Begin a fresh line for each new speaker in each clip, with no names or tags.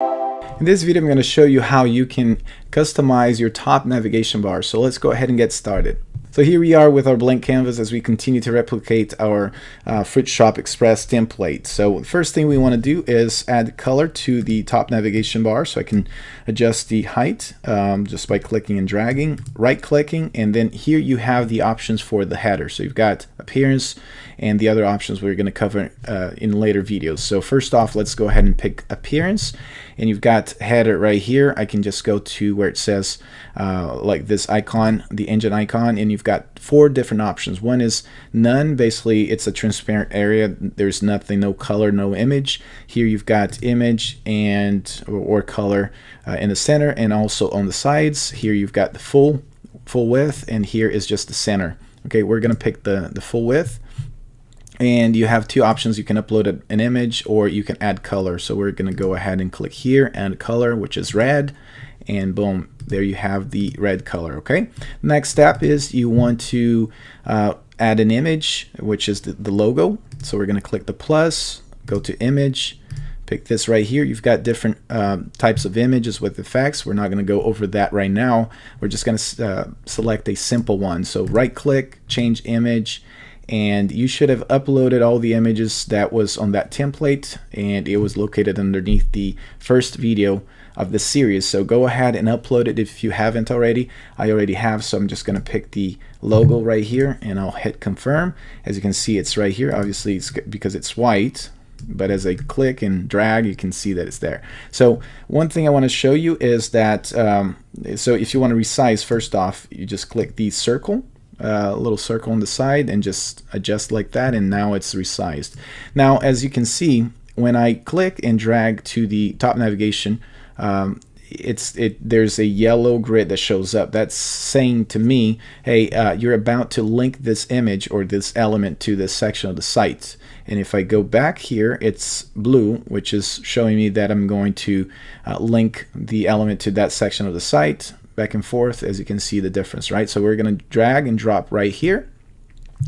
In this video, I'm going to show you how you can customize your top navigation bar. So let's go ahead and get started. So here we are with our blank canvas as we continue to replicate our Fruit Shop Express template. So the first thing we want to do is add color to the top navigation bar. So I can adjust the height just by clicking and dragging, right clicking, and then here you have the options for the header. So you've got appearance and the other options we're going to cover in later videos. So first off, let's go ahead and pick appearance, and you've got header right here. I can just go to where it says like this icon, the engine icon, and you've got 4 different options. One is none. Basically it's a transparent area, there's nothing, no color, no image. Here you've got image and or color in the center and also on the sides. Here you've got the full width, and here is just the center. Okay, we're gonna pick the full width. And you have 2 options. You can upload an image or you can add color. So we're going to go ahead and click here, add color, which is red, and boom, there you have the red color. Okay, next step is you want to add an image, which is the logo. So we're going to click the plus, go to image, pick this right here. You've got different types of images with effects. We're not going to go over that right now. We're just going to select a simple one. So right click, change image, and you should have uploaded all the images that was on that template, and it was located underneath the first video of the series. So go ahead and upload it if you haven't already. I already have, so I'm just going to pick the logo right here and I'll hit confirm. As you can see, it's right here. Obviously it's because it's white, but as I click and drag, you can see that it's there. So one thing I want to show you is that so if you want to resize, first off, you just click the circle, little circle on the side, and just adjust like that, and now it's resized. Now as you can see, when I click and drag to the top navigation, there's a yellow grid that shows up. That's saying to me, hey, you're about to link this image or this element to this section of the site. And if I go back here, it's blue, which is showing me that I'm going to link the element to that section of the site. Back and forth, as you can see the difference, right? So we're going to drag and drop right here,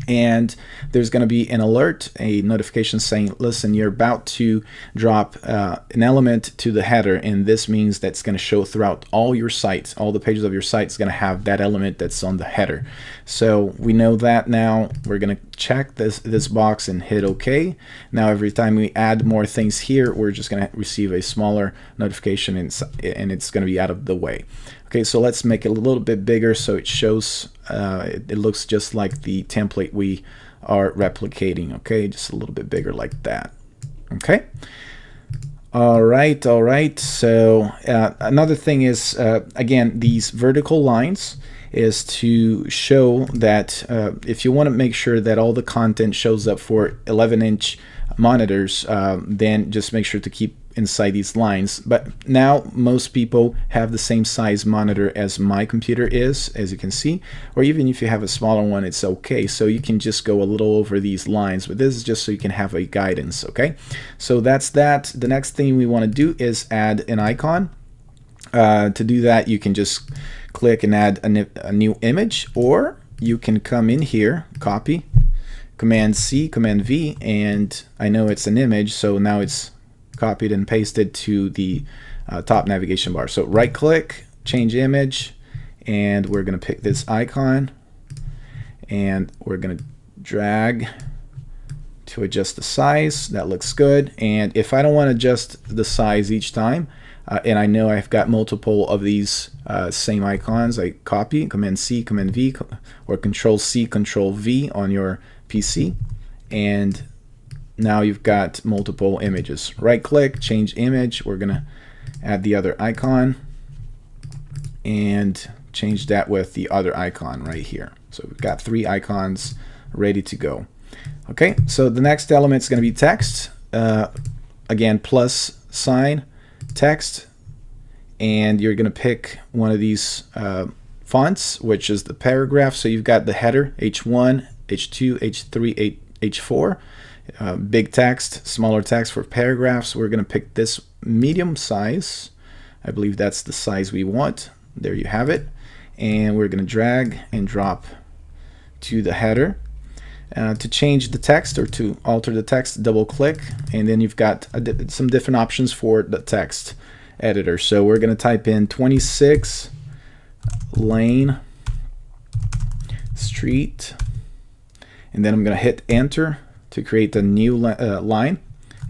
and there's going to be an alert, a notification saying, listen, you're about to drop an element to the header, and this means that's going to show throughout all your sites. All the pages of your site is going to have that element that's on the header. So we know that now. We're going to check this box and hit OK. Now every time we add more things here, we're just going to receive a smaller notification, and it's going to be out of the way. Okay, so let's make it a little bit bigger so it shows, it looks just like the template we are replicating. Okay, just a little bit bigger like that. Okay. All right. So another thing is, again, these vertical lines is to show that if you want to make sure that all the content shows up for 11-inch monitors, then just make sure to keep inside these lines. But now most people have the same size monitor as my computer is, as you can see, or even if you have a smaller one, it's okay. So you can just go a little over these lines, but this is just so you can have a guidance. Okay, so that's that. The next thing we want to do is add an icon. To do that, you can just click and add a new image, or you can come in here, copy, Command C, Command V, and I know it's an image, so now it's copied and pasted to the top navigation bar. So right click, change image, and we're going to pick this icon, and we're going to drag to adjust the size. That looks good. And if I don't want to adjust the size each time, and I know I've got multiple of these same icons, I copy, Command C, Command V, or Control C, Control V on your PC, and now you've got multiple images. Right click, change image. We're gonna add the other icon and change that with the other icon right here. So we've got 3 icons ready to go. Okay, so the next element is going to be text. Again, plus sign, text, and you're going to pick one of these fonts, which is the paragraph. So you've got the header, H1, H2, H3, H4. Big text, smaller text for paragraphs. We're going to pick this medium size. I believe that's the size we want. There you have it. And we're going to drag and drop to the header. To change the text or to alter the text, double click, and then you've got some different options for the text. editor. So we're going to type in 26 Lane Street, and then I'm going to hit enter to create a new line,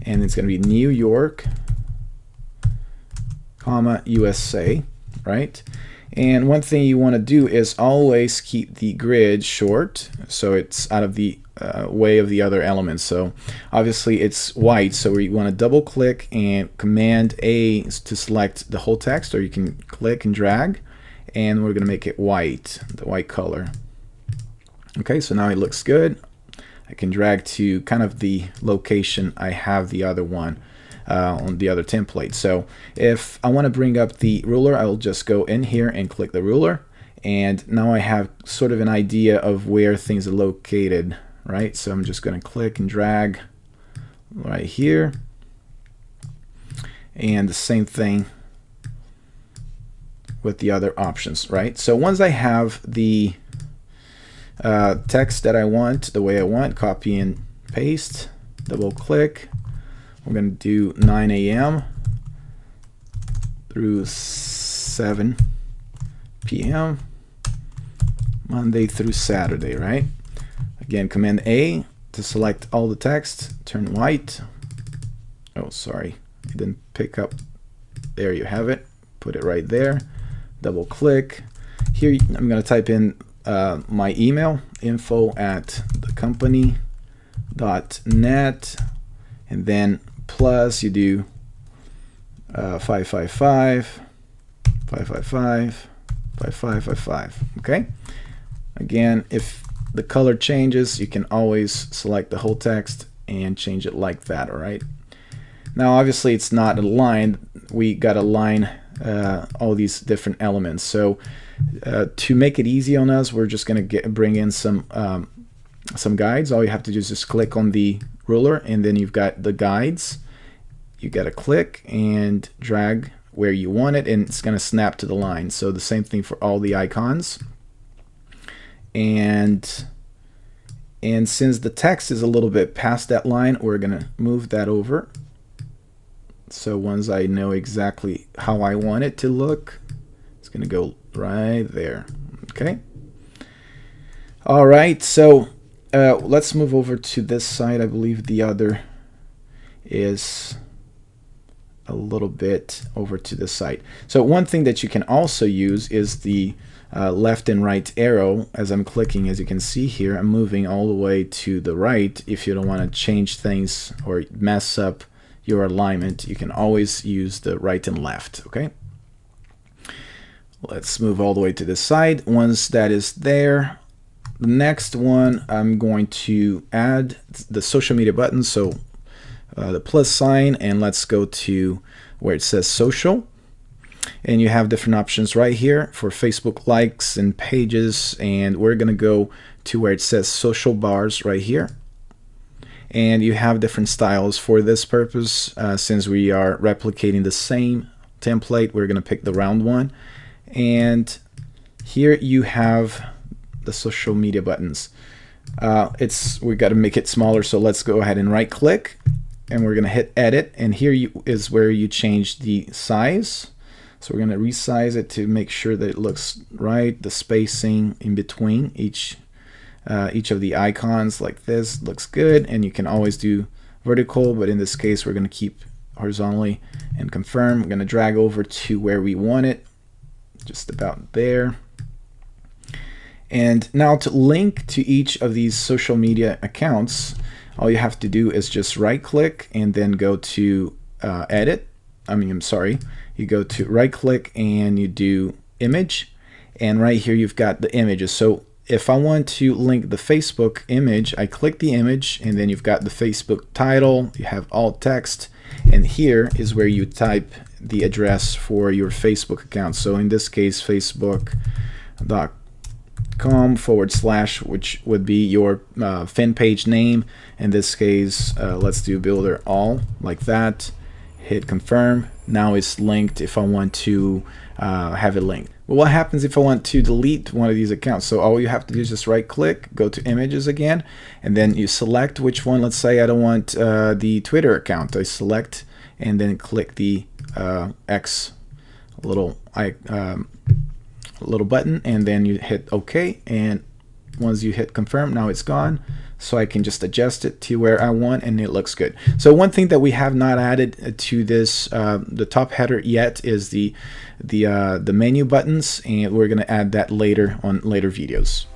and it's going to be New York, comma, USA, right? And one thing you want to do is always keep the grid short so it's out of the way of the other elements. So obviously it's white, so we want to double click and Command A to select the whole text, or you can click and drag, and we're going to make it white, the white color. Okay, so now it looks good. I can drag to kind of the location I have the other one on the other template. So if I want to bring up the ruler, I will just go in here and click the ruler, and now I have sort of an idea of where things are located, right? So I'm just going to click and drag right here, and the same thing with the other options, right? So once I have the text that I want, the way I want, copy and paste, double click. We're going to do 9 a.m. through 7 p.m. Monday through Saturday, right? Again, Command A to select all the text, turn white. Oh, sorry, it didn't pick up. There you have it. Put it right there. Double click. Here I'm going to type in my email, info@thecompany.net, and then plus you do 555 555 5555. Okay, again, if the color changes, you can always select the whole text and change it like that. All right, now obviously it's not aligned. We got to align all these different elements. So to make it easy on us, we're just going to bring in some guides. All you have to do is just click on the ruler, and then you've got the guides. You got to click and drag where you want it, and it's going to snap to the line. So the same thing for all the icons. And since the text is a little bit past that line, we're going to move that over. So once I know exactly how I want it to look, it's going to go right there. Okay. All right. So let's move over to this side. I believe the other is a little bit over to this side. So one thing that you can also use is the left and right arrow. As I'm clicking, as you can see here, I'm moving all the way to the right. If you don't want to change things or mess up your alignment, you can always use the right and left. Okay, let's move all the way to this side. Once that is there, the next one, I'm going to add the social media button. So the plus sign, and let's go to where it says social, and you have different options right here for Facebook likes and pages, and we're gonna go to where it says social bars right here. And you have different styles for this purpose. Since we are replicating the same template, we're going to pick the round one. And here you have the social media buttons. We got to make it smaller, so let's go ahead and right click, and we're going to hit edit. And here is where you change the size. So we're going to resize it to make sure that it looks right. The spacing in between each of the icons like this looks good, and you can always do vertical, but in this case we're going to keep horizontally, and confirm. We're going to drag over to where we want it, just about there. And now to link to each of these social media accounts, all you have to do is just right click and then go to edit. You go to right click and you do image, and right here you've got the images. So if I want to link the Facebook image, I click the image, and then you've got the Facebook title, you have alt text, and here is where you type the address for your Facebook account. So in this case, facebook.com/, which would be your fan page name. In this case, let's do Builderall, like that. Hit confirm. Now it's linked if I want to have it linked. Well, what happens if I want to delete one of these accounts? So all you have to do is just right click, go to images again, and then you select which one. Let's say I don't want the Twitter account. I select and then click the X little little button, and then you hit OK, and once you hit confirm, now it's gone. So I can just adjust it to where I want, and it looks good. So one thing that we have not added to this the top header yet is the menu buttons, and we're going to add that later on later videos.